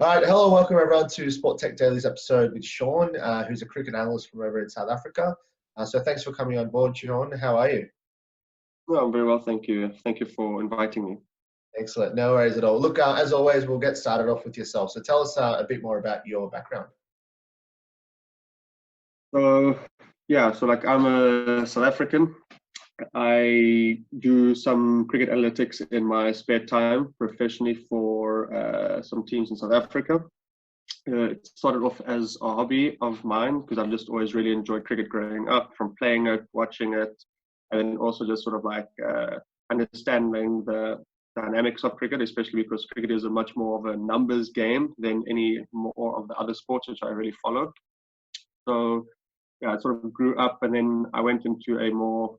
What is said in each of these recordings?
All right, hello, welcome everyone to Sport Tech Daily's episode with Shaun, who's a cricket analyst from over in South Africa. So thanks for coming on board, Shaun. How are you? Well, I'm very well, thank you. Thank you for inviting me. Excellent, no worries at all. Look, as always, we'll get started off with yourself. So tell us a bit more about your background. So, I'm a South African. I do some cricket analytics in my spare time professionally for some teams in South Africa. It started off as a hobby of mine because I've just always really enjoyed cricket growing up, from playing it, watching it, and then also just sort of understanding the dynamics of cricket, especially because cricket is a much more of a numbers game than any more of the other sports which I really follow. So yeah, I sort of grew up, and then I went into a more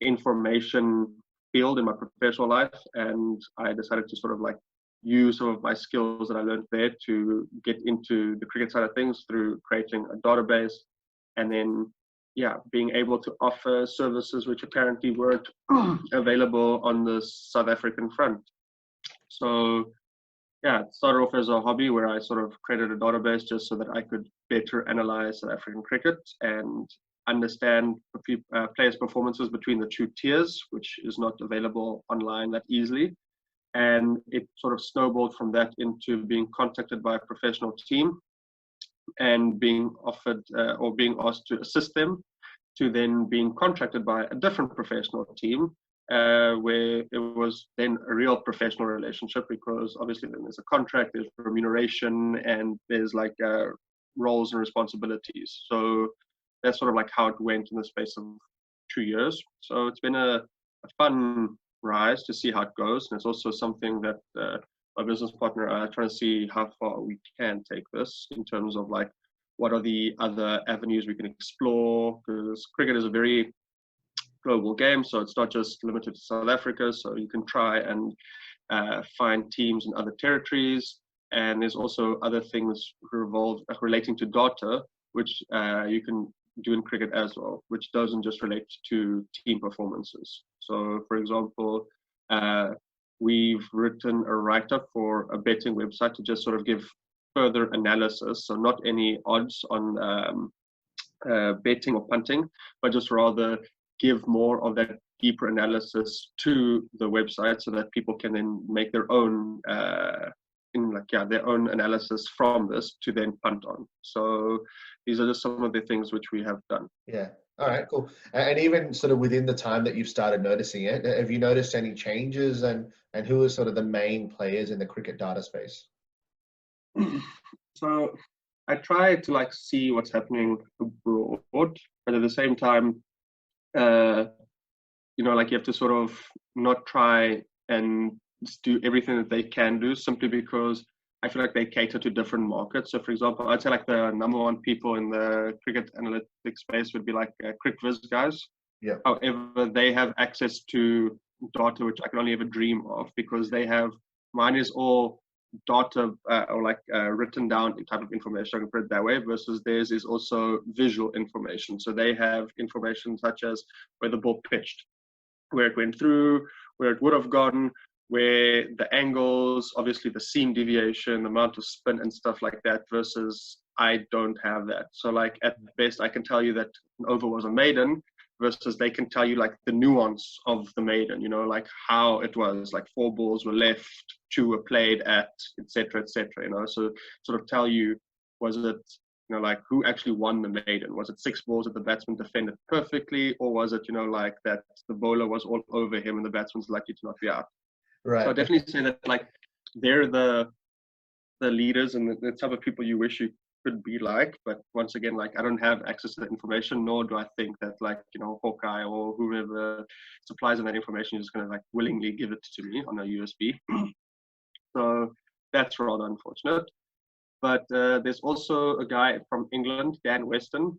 information field in my professional life, and I decided to sort of use some of my skills that I learned there to get into the cricket side of things through creating a database, and then being able to offer services which apparently weren't available on the South African front. So it started off as a hobby where I sort of created a database just so that I could better analyze South African cricket and understand players' performances between the two tiers, which is not available online that easily. And it sort of snowballed from that into being contacted by a professional team and being offered or being asked to assist them, to then being contracted by a different professional team, where it was then a real professional relationship, because obviously then there's a contract, there's remuneration, and there's roles and responsibilities. So that's sort of how it went in the space of 2 years. So it's been a fun rise to see how it goes, and it's also something that my business partner and I are trying to see how far we can take this in terms of what are the other avenues we can explore, because cricket is a very global game, so it's not just limited to South Africa. So you can try and find teams in other territories, and there's also other things relating to data, which you can do in cricket as well, which doesn't just relate to team performances. So, for example, we've written a write-up for a betting website to just sort of give further analysis. So not any odds on betting or punting, but just rather give more of that deeper analysis to the website so that people can then make their own their own analysis from this to then punt on. So these are just some of the things which we have done. Yeah. All right, cool. And even sort of within the time that you've started noticing it, have you noticed any changes, and who are sort of the main players in the cricket data space? So I try to see what's happening abroad, but at the same time, you have to sort of not try and do everything that they can do, simply because I feel like they cater to different markets. So, for example, I'd say the number one people in the cricket analytics space would be CricViz guys. Yeah. However, they have access to data which I can only ever dream of, because mine is all data or written down type of information, I can put it that way, versus theirs is also visual information. So they have information such as where the ball pitched, where it went through, where it would have gone, where the angles, obviously the seam deviation, the amount of spin and stuff like that, versus I don't have that. So at best I can tell you that an over was a maiden, versus they can tell you the nuance of the maiden, how it was, 4 balls were left, 2 were played at, etc., so sort of tell you, was it who actually won the maiden? Was it 6 balls that the batsman defended perfectly, or was it that the bowler was all over him and the batsman's lucky to not be out? Right. So I definitely say that they're the leaders and the type of people you wish you could be like. But once again, I don't have access to that information, nor do I think that Hawkeye or whoever supplies them that information is just going to willingly give it to me on a USB. So that's rather unfortunate. But there's also a guy from England, Dan Weston,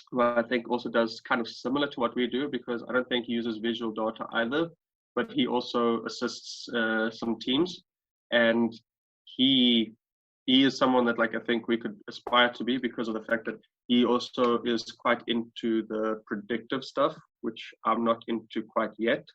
who I think also does kind of similar to what we do, because I don't think he uses visual data either, but he also assists some teams, and he is someone that I think we could aspire to be, because of the fact that he also is quite into the predictive stuff, which I'm not into quite yet.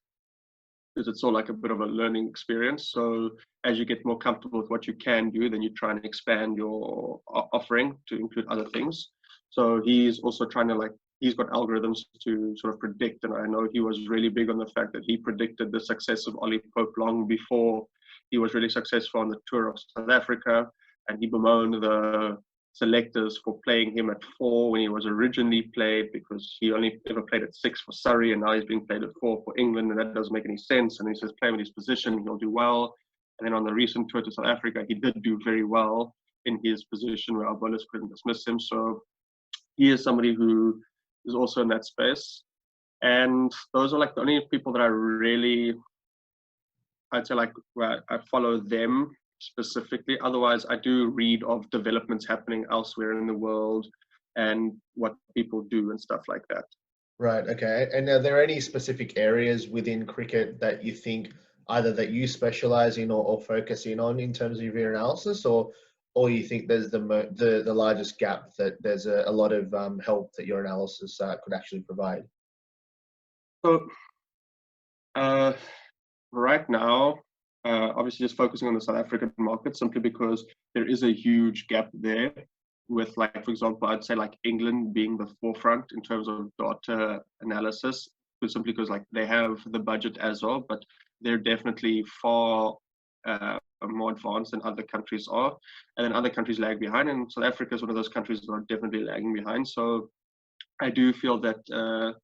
because it's all like a bit of a learning experience. So as you get more comfortable with what you can do, then you try and expand your offering to include other things. So he's also trying to like, he's got algorithms to sort of predict, and I know he was really big on the fact that he predicted the success of Ollie Pope long before he was really successful on the tour of South Africa, and he bemoaned the selectors for playing him at 4 when he was originally played, because he only ever played at 6 for Surrey, and now he's being played at 4 for England, and that doesn't make any sense. And he says, play with his position, he'll do well. And then on the recent tour to South Africa, he did do very well in his position where our bowlers couldn't dismiss him. So he is somebody who is also in that space. And those are like the only people that I really, I'd say like, where I follow them specifically. Otherwise, I do read of developments happening elsewhere in the world and what people do and stuff like that. Right. Okay. And are there any specific areas within cricket that you think either that you specialize in or focus in on in terms of your analysis, or you think there's the largest gap, that there's a lot of help that your analysis could actually provide? So right now, obviously just focusing on the South African market, simply because there is a huge gap there with, like, for example, I'd say like England being the forefront in terms of data analysis, simply because like they have the budget as well, but they're definitely far more advanced than other countries are, and then other countries lag behind, and South Africa is one of those countries that are definitely lagging behind. So I do feel that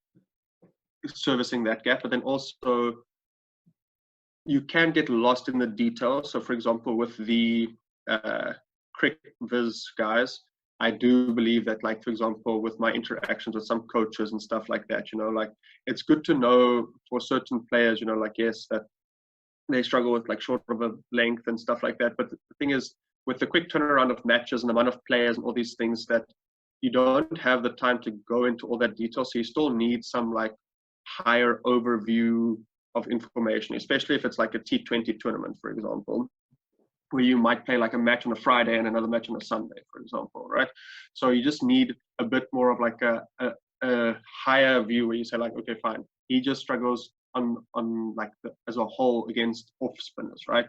servicing that gap, but then also you can get lost in the details. So for example, with the Crick Viz guys, I do believe that, like, for example, with my interactions with some coaches and stuff like that, you know, like, it's good to know for certain players, you know, like, yes, that they struggle with like short of a length and stuff like that. But the thing is, with the quick turnaround of matches and the amount of players and all these things, that you don't have the time to go into all that detail. So you still need some like higher overview of information, especially if it's like a T20 tournament, for example, where you might play like a match on a Friday and another match on a Sunday, for example, right? So you just need a bit more of like a higher view where you say like, okay, fine, he just struggles on like as a whole against off spinners, right?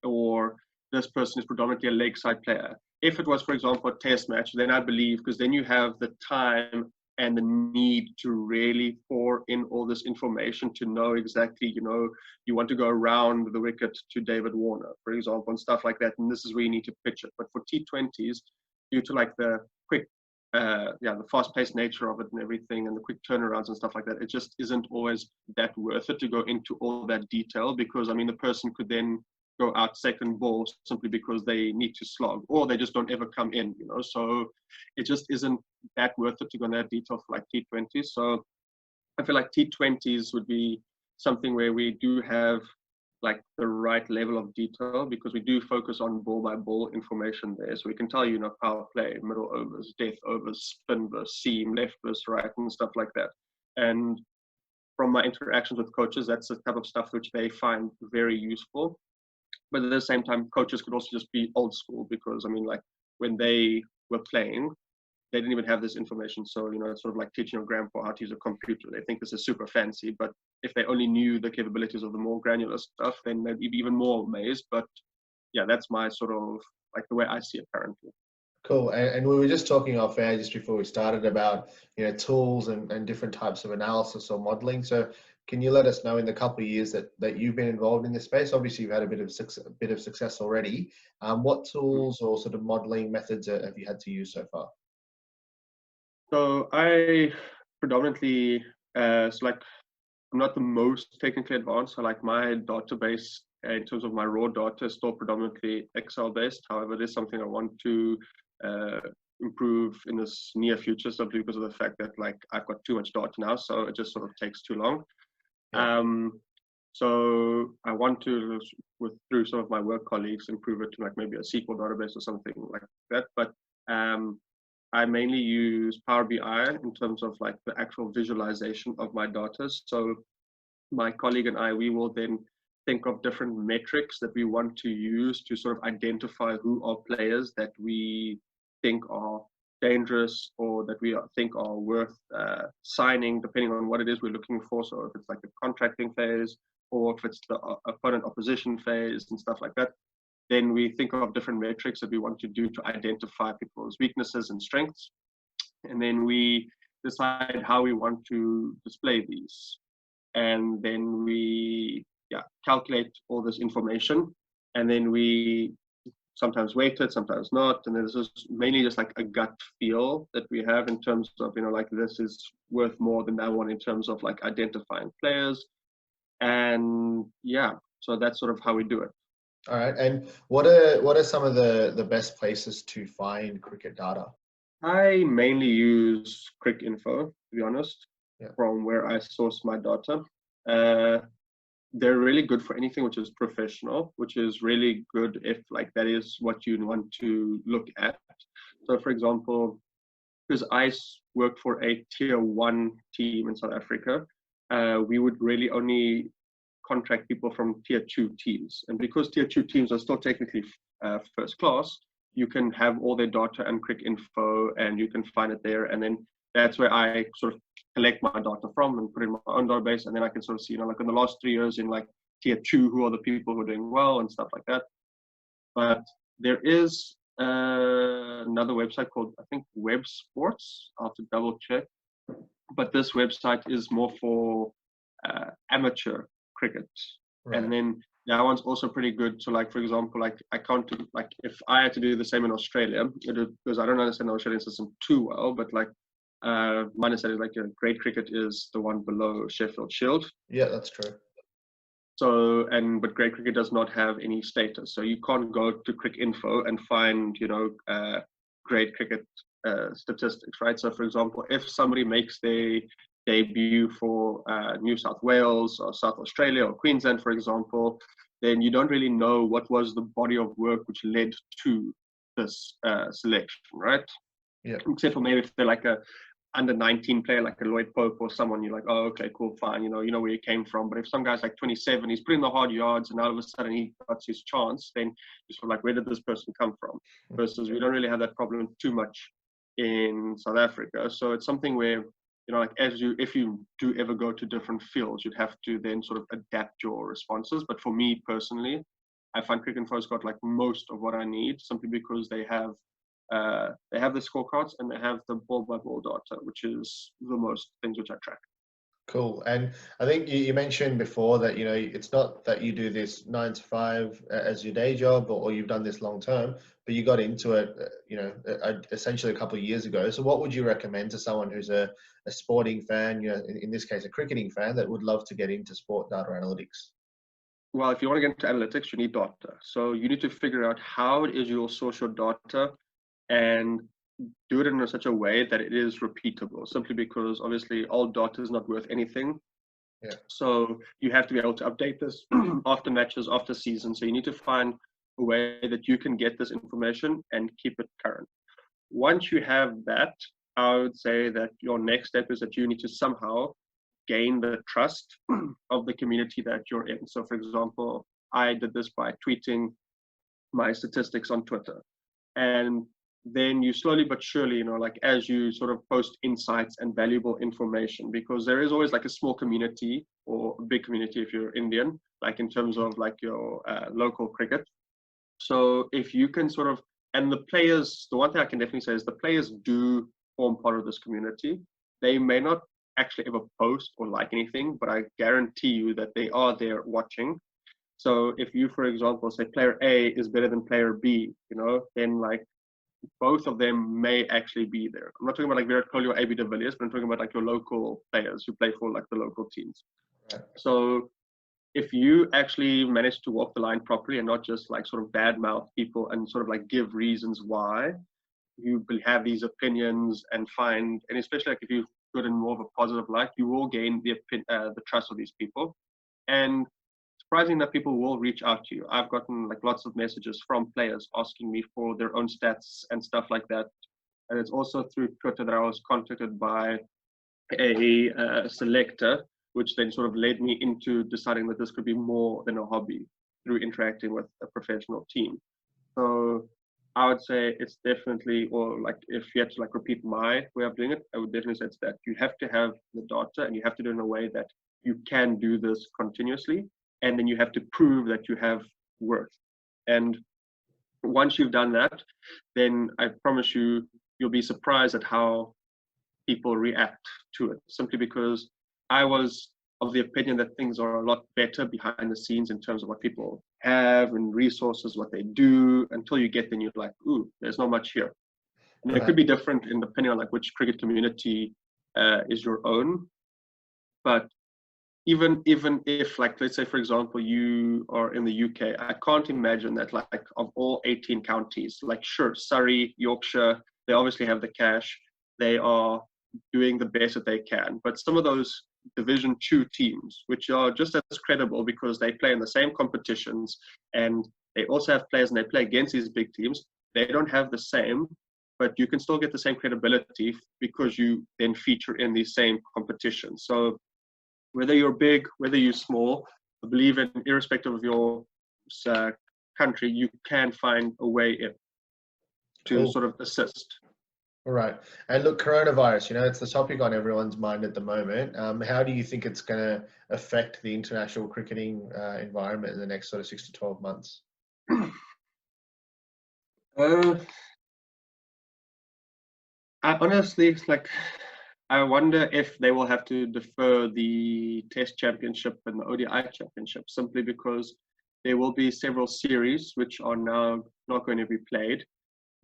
Or this person is predominantly a leg side player. If it was, for example, a test match, then I believe, because then you have the time and the need to really pour in all this information to know exactly, you know, you want to go around the wicket to David Warner, for example, and stuff like that. And this is where you need to pitch it. But for T20s, due to like the quick, the fast-paced nature of it and everything, and the quick turnarounds and stuff like that, it just isn't always that worth it to go into all that detail, because, I mean, the person could then go out second ball simply because they need to slog, or they just don't ever come in, you know. So it just isn't that worth it to go in that detail for like T20s. So I feel like T20s would be something where we do have like the right level of detail, because we do focus on ball by ball information there. So we can tell you, you know, power play, middle overs, death overs, spin versus seam, left versus right, and stuff like that. And from my interactions with coaches, that's the type of stuff which they find very useful. But at the same time, coaches could also just be old school, because, I mean, like, when they were playing, they didn't even have this information. So, you know, it's sort of like teaching your grandpa how to use a computer. They think this is super fancy, but if they only knew the capabilities of the more granular stuff, then they'd be even more amazed. But yeah, that's my sort of like the way I see it currently. Cool. And we were just talking off air just before we started about, you know, tools and different types of analysis or modeling. So can you let us know, in the couple of years that you've been involved in this space, obviously you've had a bit of success already, what tools or sort of modeling methods have you had to use so far? So I predominantly, so like, I'm not the most technically advanced. So like my database in terms of my raw data is still predominantly Excel based. However, it is something I want to improve in this near future, simply because of the fact that like I've got too much data now, so it just sort of takes too long. Yeah. So I want to, through some of my work colleagues, improve it to like maybe a SQL database or something like that. But I mainly use Power BI in terms of like the actual visualization of my data. So my colleague and I, we will then think of different metrics that we want to use to sort of identify who are players that we think are dangerous, or that we think are worth signing, depending on what it is we're looking for. So if it's like a contracting phase, or if it's the opponent opposition phase and stuff like that, then we think of different metrics that we want to do to identify people's weaknesses and strengths. And then we decide how we want to display these. And then we calculate all this information. And then we sometimes weight it, sometimes not. And there's just mainly just like a gut feel that we have in terms of, like this is worth more than that one in terms of like identifying players. And so that's sort of how we do it. All right. And what are some of the best places to find cricket data? I mainly use Cricinfo, to be honest, from where I source my data. They're really good for anything which is professional, which is really good if like that is what you want to look at. So for example, because I work for a tier 1 team in South Africa, we would really only contract people from tier 2 teams. And because tier 2 teams are still technically first class, you can have all their data and Cricinfo and you can find it there. And then that's where I sort of collect my data from and put it in my own database. And then I can sort of see, like in the last 3 years in like tier 2, who are the people who are doing well and stuff like that. But there is another website called, I think, Web Sports. I'll have to double check. But this website is more for amateur cricket. Right. And then that one's also pretty good. So like, for example, like I can't do, like if I had to do the same in Australia, because I don't understand the Australian system too well, but like my understanding is like grade cricket is the one below Sheffield Shield. Yeah, that's true. So, but grade cricket does not have any status. So you can't go to Cricinfo and find, grade cricket statistics, right? So for example, if somebody makes their debut for New South Wales or South Australia or Queensland, for example, then you don't really know what was the body of work which led to this selection, right? Yeah. Except for maybe if they're like a under 19 player like a Lloyd Pope or someone, you're like, oh, okay, cool, fine, you know where he came from. But if some guy's like 27, he's putting the hard yards and all of a sudden he got his chance, then you're sort of like, where did this person come from? Versus we don't really have that problem too much in South Africa. So it's something where, like if you do ever go to different fields, you'd have to then sort of adapt your responses. But for me personally, I find Cricinfo's got like most of what I need simply because they have the scorecards and they have the ball by ball data, which is the most things which I track. Cool. And I think you mentioned before that, it's not that you do this 9 to 5 as your day job or you've done this long term, but you got into it, essentially a couple of years ago. So what would you recommend to someone who's a sporting fan, in this case, a cricketing fan that would love to get into sport data analytics? Well, if you want to get into analytics, you need data. So you need to figure out how it is you'll source your data and do it in such a way that it is repeatable, simply because obviously all data is not worth anything. Yeah. So you have to be able to update this after matches, after season. So you need to find a way that you can get this information and keep it current. Once you have that, I would say that your next step is that you need to somehow gain the trust of the community that you're in. So for example, I did this by tweeting my statistics on Twitter. And then you slowly but surely, like as you sort of post insights and valuable information, because there is always like a small community or a big community if you're Indian, like in terms of like your local cricket. So if you can sort of, and the players, the one thing I can definitely say is the players do form part of this community. They may not actually ever post or like anything, but I guarantee you that they are there watching. So if you, for example, say player A is better than player B, then like both of them may actually be there. I'm not talking about like Virat Kohli or AB de Villiers, but I'm talking about like your local players who play for like the local teams. Right. So if you actually manage to walk the line properly and not just like sort of badmouth people and sort of like give reasons why you have these opinions and especially like if you put in more of a positive light, you will gain the trust of these people. And surprising that people will reach out to you. I've gotten like lots of messages from players asking me for their own stats and stuff like that. And it's also through Twitter that I was contacted by a selector, which then sort of led me into deciding that this could be more than a hobby through interacting with a professional team. So I would say it's definitely, or like if you had to like repeat my way of doing it, I would definitely say it's that you have to have the data and you have to do it in a way that you can do this continuously. and then you have to prove that you have worth. And once you've done that, then I promise you, you'll be surprised at how people react to it, simply because I was of the opinion that things are a lot better behind the scenes in terms of what people have and resources, what they do, until you get there and you're like, ooh, there's not much here. And it could be different in depending on like which cricket community is your own. But even if, like, let's say for example you are in the UK, I can't imagine that like of all 18 counties, like sure, Surrey, Yorkshire, they obviously have the cash, they are doing the best that they can, but some of those Division 2 teams, which are just as credible because they play in the same competitions and they also have players and they play against these big teams, they don't have the same, but you can still get the same credibility because you then feature in these same competitions. So whether you're big, whether you're small, I believe in, irrespective of your country, you can find a way in to sort of assist. All right. And look, coronavirus, it's the topic on everyone's mind at the moment. How do you think it's going to affect the international cricketing environment in the next sort of 6 to 12 months? I honestly, like, I wonder if they will have to defer the Test Championship and the ODI Championship, simply because there will be several series which are now not going to be played.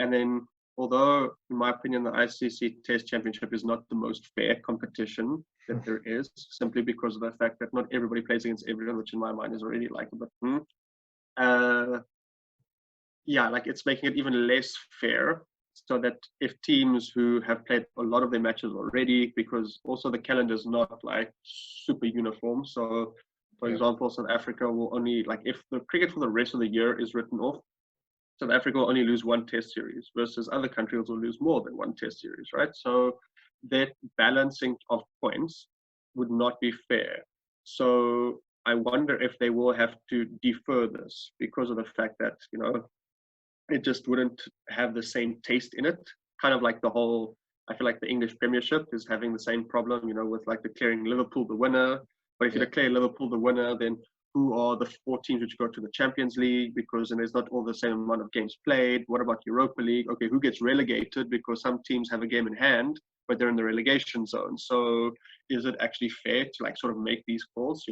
And then, although, in my opinion, the ICC Test Championship is not the most fair competition that there is, simply because of the fact that not everybody plays against everyone, which in my mind is already like a bit, yeah, like it's making it even less fair. So that if teams who have played a lot of their matches already, because also the calendar is not like super uniform. So, for example, South Africa will only, like, if the cricket for the rest of the year is written off, South Africa will only lose one test series versus other countries will lose more than one test series, right? So that balancing of points would not be fair. So I wonder if they will have to defer this because of the fact that, it just wouldn't have the same taste in it. Kind of like the whole, I feel like the English Premiership is having the same problem, with like declaring Liverpool the winner. But if you declare Liverpool the winner, then who are the 4 teams which go to the Champions League? Because then there's not all the same amount of games played. What about Europa League? Okay, who gets relegated? Because some teams have a game in hand, but they're in the relegation zone. So is it actually fair to like sort of make these calls,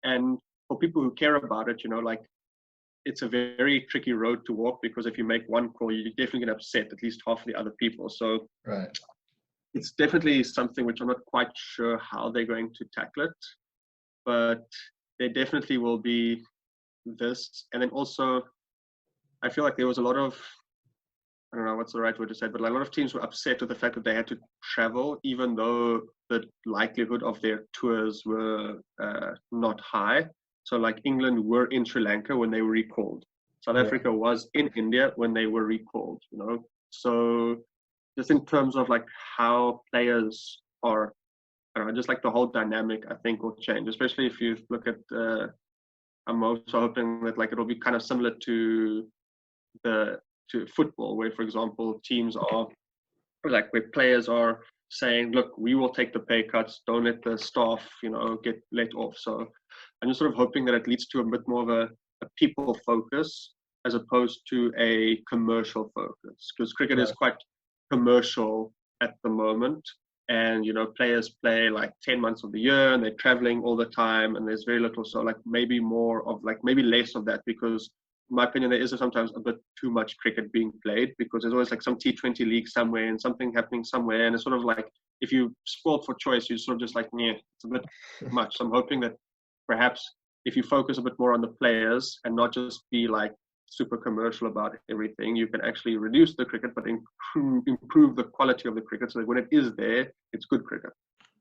And for people who care about it, like, it's a very tricky road to walk, because if you make one call, you're definitely going to upset at least half of the other people. So it's definitely something which I'm not quite sure how they're going to tackle it, but there definitely will be this. And then also, I feel like there was a lot of, I don't know what's the right word to say, but a lot of teams were upset with the fact that they had to travel, even though the likelihood of their tours were not high. So like England were in Sri Lanka when they were recalled. South Africa was in India when they were recalled, So just in terms of like how players are, I don't know, just like the whole dynamic, I think will change, especially if you look at, I'm also hoping that like it'll be kind of similar to football, where, for example, teams are like, where players are saying, look, we will take the pay cuts, don't let the staff, get let off. So I'm just sort of hoping that it leads to a bit more of a people focus as opposed to a commercial focus, because cricket is quite commercial at the moment. And, players play like 10 months of the year and they're traveling all the time and there's very little. So like maybe more of like, maybe less of that, because in my opinion, there is sometimes a bit too much cricket being played, because there's always like some T20 league somewhere and something happening somewhere. And it's sort of like, if you spoiled for choice, you're sort of just like, yeah, it's a bit much. So I'm hoping that perhaps if you focus a bit more on the players and not just be like super commercial about everything, you can actually reduce the cricket, but improve the quality of the cricket so that when it is there, it's good cricket.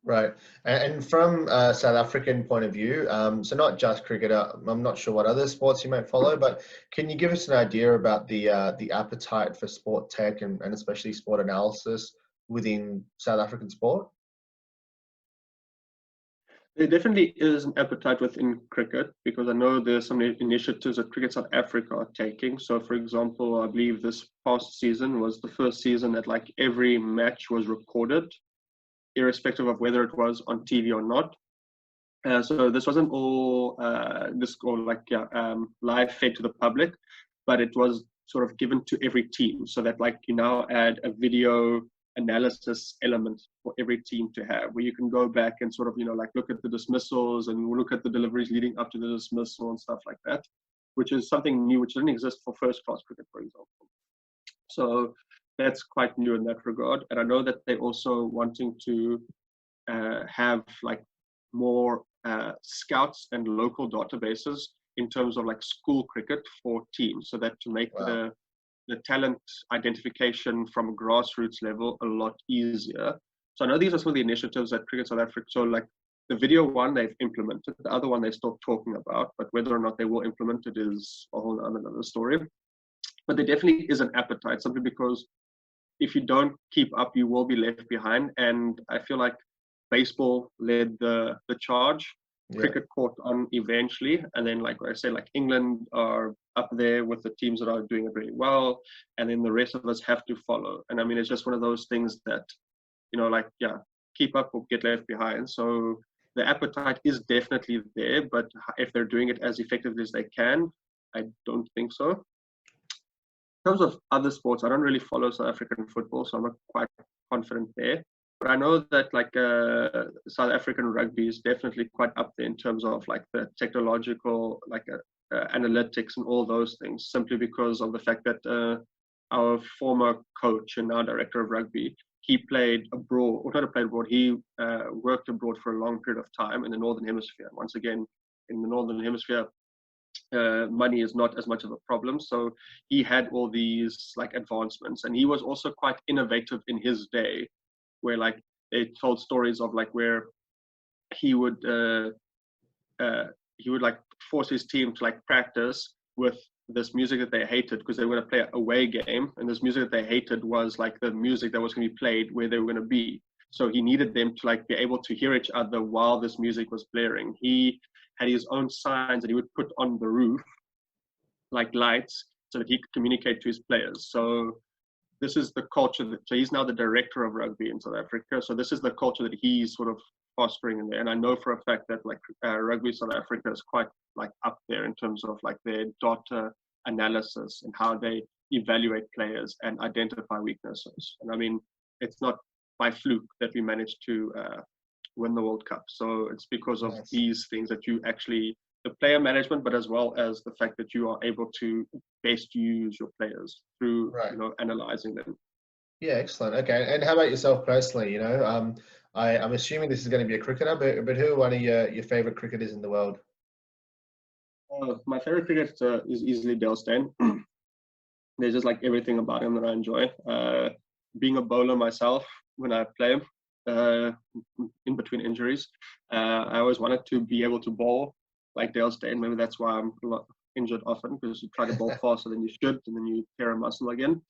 Right. And from a South African point of view, so not just cricket, I'm not sure what other sports you might follow, but can you give us an idea about the appetite for sport tech and especially sport analysis within South African sport? There definitely is an appetite within cricket, because I know there's some initiatives that Cricket South Africa are taking. So, for example, I believe this past season was the first season that like every match was recorded, irrespective of whether it was on TV or not. So this wasn't all live fed to the public, but it was sort of given to every team, so that like you now add a video analysis element for every team to have, where you can go back and sort of like look at the dismissals and look at the deliveries leading up to the dismissal and stuff like that, which is something new which didn't exist for first class cricket, for example. So that's quite new in that regard. And I know that they're also wanting to have like more scouts and local databases in terms of like school cricket for teams, so that to make Wow. the talent identification from a grassroots level a lot easier. So I know these are some of the initiatives that Cricket South Africa, so like the video one they've implemented, the other one they're still talking about, but whether or not they will implement it is a whole other story. But there definitely is an appetite, simply because if you don't keep up, you will be left behind. And I feel like baseball led the charge. Yeah. Cricket caught on eventually, and then like I say, like England are up there with the teams that are doing it really well, and then the rest of us have to follow. And I mean, it's just one of those things that like keep up or get left behind. So the appetite is definitely there, but if they're doing it as effectively as they can, I don't think so. In terms of other sports, I don't really follow South African football, so I'm not quite confident there. But I know that like South African rugby is definitely quite up there in terms of like the technological, like analytics and all those things, simply because of the fact that our former coach and now director of rugby, he played abroad, or not played abroad, he worked abroad for a long period of time in the Northern Hemisphere. Once again, in the Northern Hemisphere, money is not as much of a problem. So he had all these like advancements, and he was also quite innovative in his day, where like they told stories of like where he would like force his team to like practice with this music that they hated, because they were going to play an away game, and this music that they hated was like the music that was going to be played where they were going to be. So he needed them to like be able to hear each other while this music was blaring. He had his own signs that he would put on the roof, like lights, so that he could communicate to his players. So this is the culture so he's now the director of rugby in South Africa. So this is the culture that he's sort of fostering in there. And I know for a fact that like Rugby South Africa is quite like up there in terms of like their data analysis and how they evaluate players and identify weaknesses. And I mean, it's not by fluke that we managed to win the World Cup. So it's because of these things that you actually, the player management, but as well as the fact that you are able to best use your players through analyzing them. Yeah, excellent. Okay, and how about yourself personally? I'm assuming this is going to be a cricketer, but who are one of your favorite cricketers in the world? My favorite cricketer is easily Dale Steyn. There's just like everything about him that I enjoy. Being a bowler myself, when I play in between injuries, I always wanted to be able to bowl like Dale Steyn. Maybe that's why I'm a lot injured often, because you try to bowl faster than you should, and then you tear a muscle again.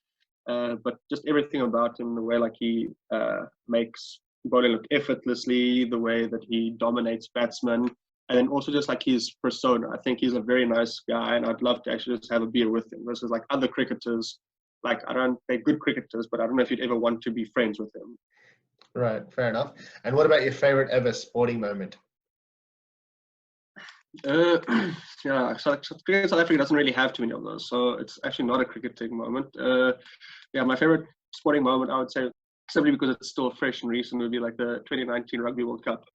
But just everything about him, the way like he makes bowling look effortlessly, the way that he dominates batsmen, and then also just like his persona. I think he's a very nice guy, and I'd love to actually just have a beer with him versus like other cricketers. Like they're good cricketers, but I don't know if you'd ever want to be friends with them. Right, fair enough. And what about your favorite ever sporting moment? Yeah, so cricket South Africa doesn't really have too many of those, so it's actually not a cricketing moment. Yeah, my favorite sporting moment, I would say, simply because it's still fresh and recent, would be like the 2019 Rugby World Cup.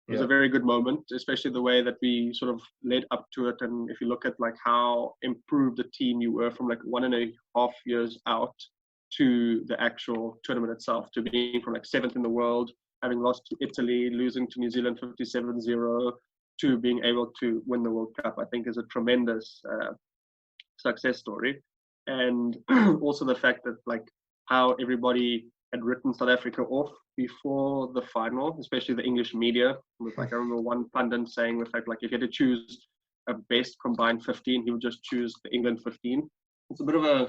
It was a very good moment, especially the way that we sort of led up to it. And if you look at like how improved the team you were from like 1.5 years out to the actual tournament itself, to being from like 7th in the world, having lost to Italy, losing to New Zealand 57-0, to being able to win the World Cup, I think is a tremendous success story. And also the fact that like how everybody had written South Africa off before the final, especially the English media. With like I remember one pundit saying with like if you had to choose a best combined 15, he would just choose the England 15. It's a bit of a,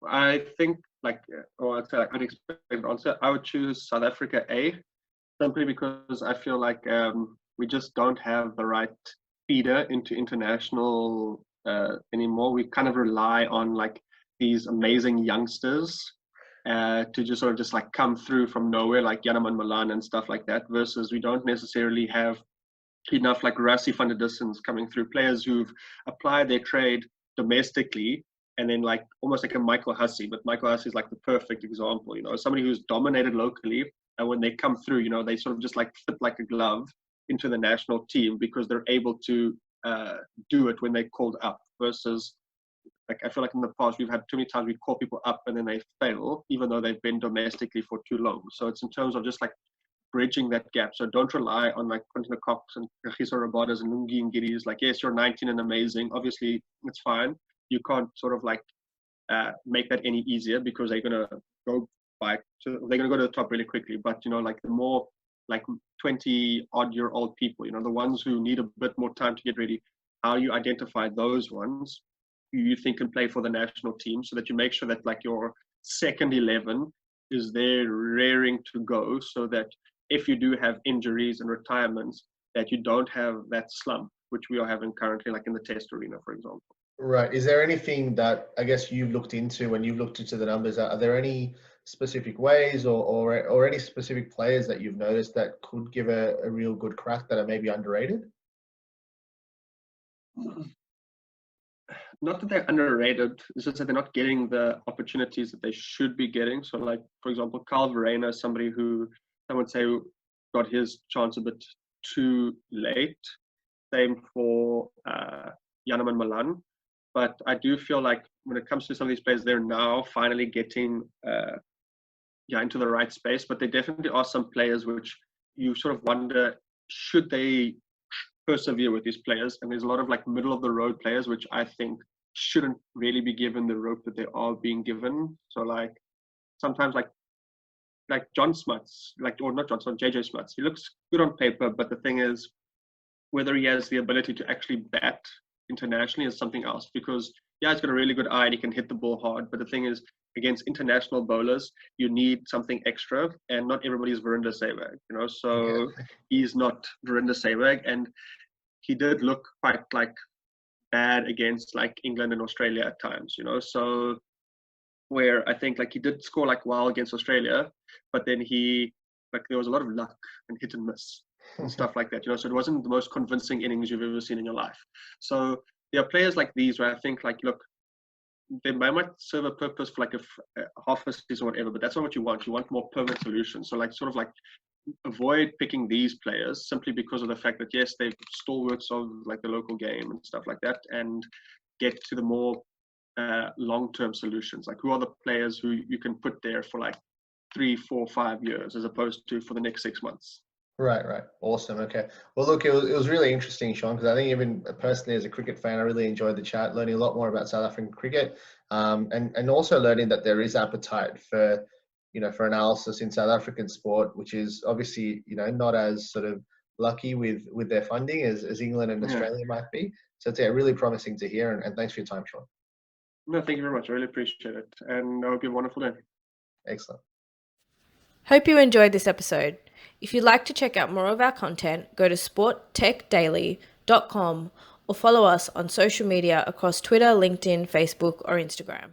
I think like, or I'd say like unexpected answer. I would choose South Africa A, simply because I feel like we just don't have the right feeder into international anymore. We kind of rely on like these amazing youngsters to just sort of just like come through from nowhere, like Yanaman Milan and stuff like that, versus we don't necessarily have enough like Rassi van der Dissens coming through, players who've applied their trade domestically, and then like almost like a Michael Hussey, but Michael Hussey is like the perfect example, somebody who's dominated locally, and when they come through, they sort of just like fit like a glove into the national team because they're able to do it when they're called up, versus like I feel like in the past we've had too many times we call people up and then they fail even though they've been domestically for too long. So it's in terms of just like bridging that gap. So don't rely on like Quentin Cox and Kagiso Rabadas and Lungi and Giddies. Like, yes, you're 19 and amazing. Obviously, it's fine. You can't sort of like make that any easier because they're gonna go they're gonna go to the top really quickly. But like the more like 20-odd-year-old people, the ones who need a bit more time to get ready, how you identify those ones who you think can play for the national team, so that you make sure that like your second 11 is there raring to go, so that if you do have injuries and retirements, that you don't have that slump, which we are having currently, like in the test arena, for example. Right. Is there anything that I guess you've looked into when you've looked into the numbers? Are there any specific ways or any specific players that you've noticed that could give a real good crack that are maybe underrated? Not that they're underrated, it's just that they're not getting the opportunities that they should be getting. So like, for example, Carl Verena is somebody who some would say got his chance a bit too late. Same for Janeman Malan. But I do feel like when it comes to some of these players, they're now finally getting into the right space. But there definitely are some players which you sort of wonder, should they persevere with these players? And there's a lot of like middle of the road players which I think shouldn't really be given the rope that they are being given. So like sometimes like John Smuts, or not John Smuts, JJ Smuts, he looks good on paper, but the thing is whether he has the ability to actually bat internationally is something else. Because he's got a really good eye and he can hit the ball hard, but the thing is, against international bowlers, you need something extra, and not everybody's Verinder Sehwag, so he's not Verinder Sehwag, and he did look quite like bad against like England and Australia at times, so where I think like he did score like well against Australia, but then there was a lot of luck and hit and miss and stuff like that, so it wasn't the most convincing innings you've ever seen in your life. So there are players like these where I think like, look, they might serve a purpose for like a half a season or whatever, but that's not what you want. You want more permanent solutions. So like sort of like avoid picking these players simply because of the fact that yes, they're stalwarts of like the local game and stuff like that, and get to the more long-term solutions. Like who are the players who you can put there for like 3, 4, 5 years as opposed to for the next 6 months. Right. Awesome. Okay. Well, look, it was really interesting, Shaun, because I think even personally as a cricket fan, I really enjoyed the chat, learning a lot more about South African cricket, and also learning that there is appetite for, for analysis in South African sport, which is obviously, not as sort of lucky with their funding as England and Australia might be. So it's really promising to hear, and thanks for your time, Shaun. No, thank you very much. I really appreciate it, and I hope you have a wonderful day. Excellent. Hope you enjoyed this episode. If you'd like to check out more of our content, go to sporttechdaily.com or follow us on social media across Twitter, LinkedIn, Facebook, or Instagram.